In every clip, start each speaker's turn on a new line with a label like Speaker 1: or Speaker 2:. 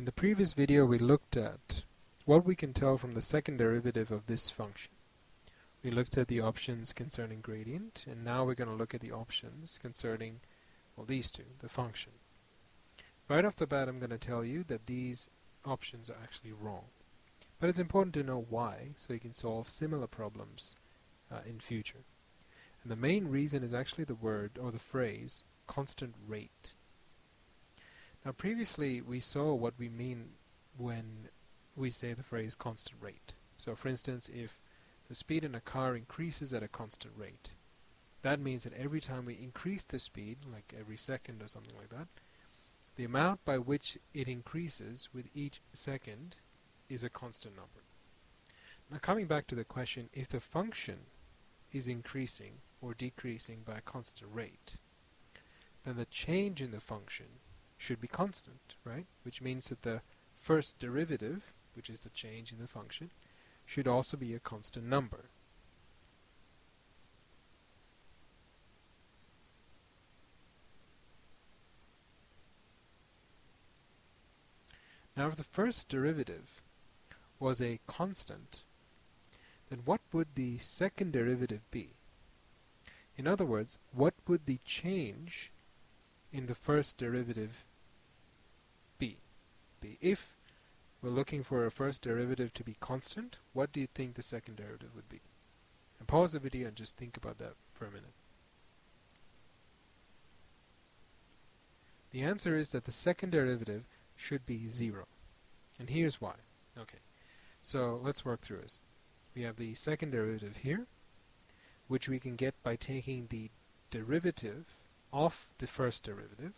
Speaker 1: In the previous video we looked at what we can tell from the second derivative of this function. We looked at the options concerning gradient, and now we're going to look at the options concerning, well, these two, the function. Right off the bat I'm going to tell you that these options are actually wrong. But it's important to know why, so you can solve similar problems in future. And the main reason is actually the word, or the phrase, constant rate. Now previously we saw what we mean when we say the phrase constant rate. So for instance, if the speed in a car increases at a constant rate, that means that every time we increase the speed, like every second or something like that, the amount by which it increases with each second is a constant number. Now coming back to the question, if the function is increasing or decreasing by a constant rate, then the change in the function should be constant, right? Which means that the first derivative, which is the change in the function, should also be a constant number. Now if the first derivative was a constant, then what would the second derivative be? In other words, what would the change in the first derivative be? If we're looking for a first derivative to be constant, what do you think the second derivative would be? And pause the video and just think about that for a minute. The answer is that the second derivative should be 0. And here's why. Okay, so let's work through this. We have the second derivative here, which we can get by taking the derivative of the first derivative.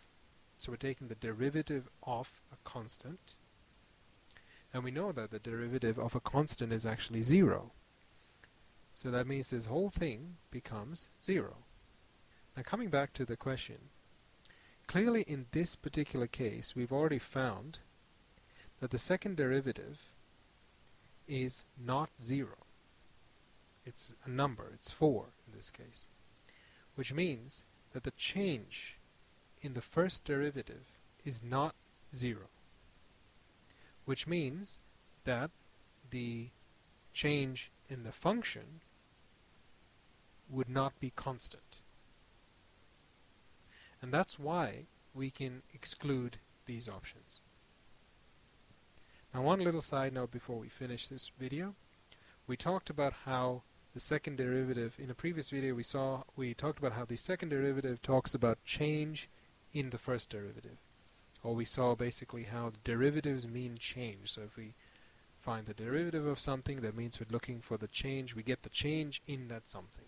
Speaker 1: So we're taking the derivative of a constant, and we know that the derivative of a constant is actually 0. So that means this whole thing becomes 0. Now coming back to the question, clearly in this particular case we've already found that the second derivative is not 0. It's a number, it's 4 in this case, which means that the change in the first derivative is not 0, which means that the change in the function would not be constant. And that's why we can exclude these options. Now one little side note before we finish this video. We talked about how the second derivative, in a previous video we talked about how the second derivative talks about change in the first derivative. Or we saw basically how the derivatives mean change. So if we find the derivative of something, that means we're looking for the change, we get the change in that something.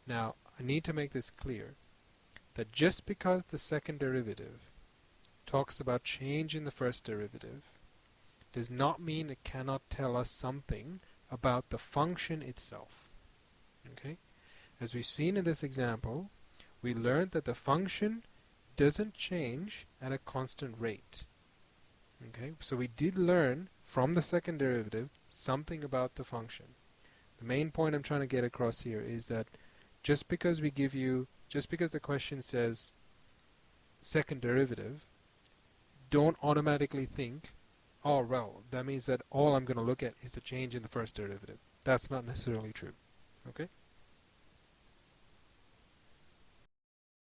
Speaker 1: Now I need to make this clear, that just because the second derivative talks about change in the first derivative does not mean it cannot tell us something about the function itself. Okay? As we've seen in this example, we learned that the function doesn't change at a constant rate. Okay? So we did learn from the second derivative something about the function. The main point I'm trying to get across here is that just because the question says second derivative, don't automatically think, oh well, that means that all I'm going to look at is the change in the first derivative. That's not necessarily true. Okay?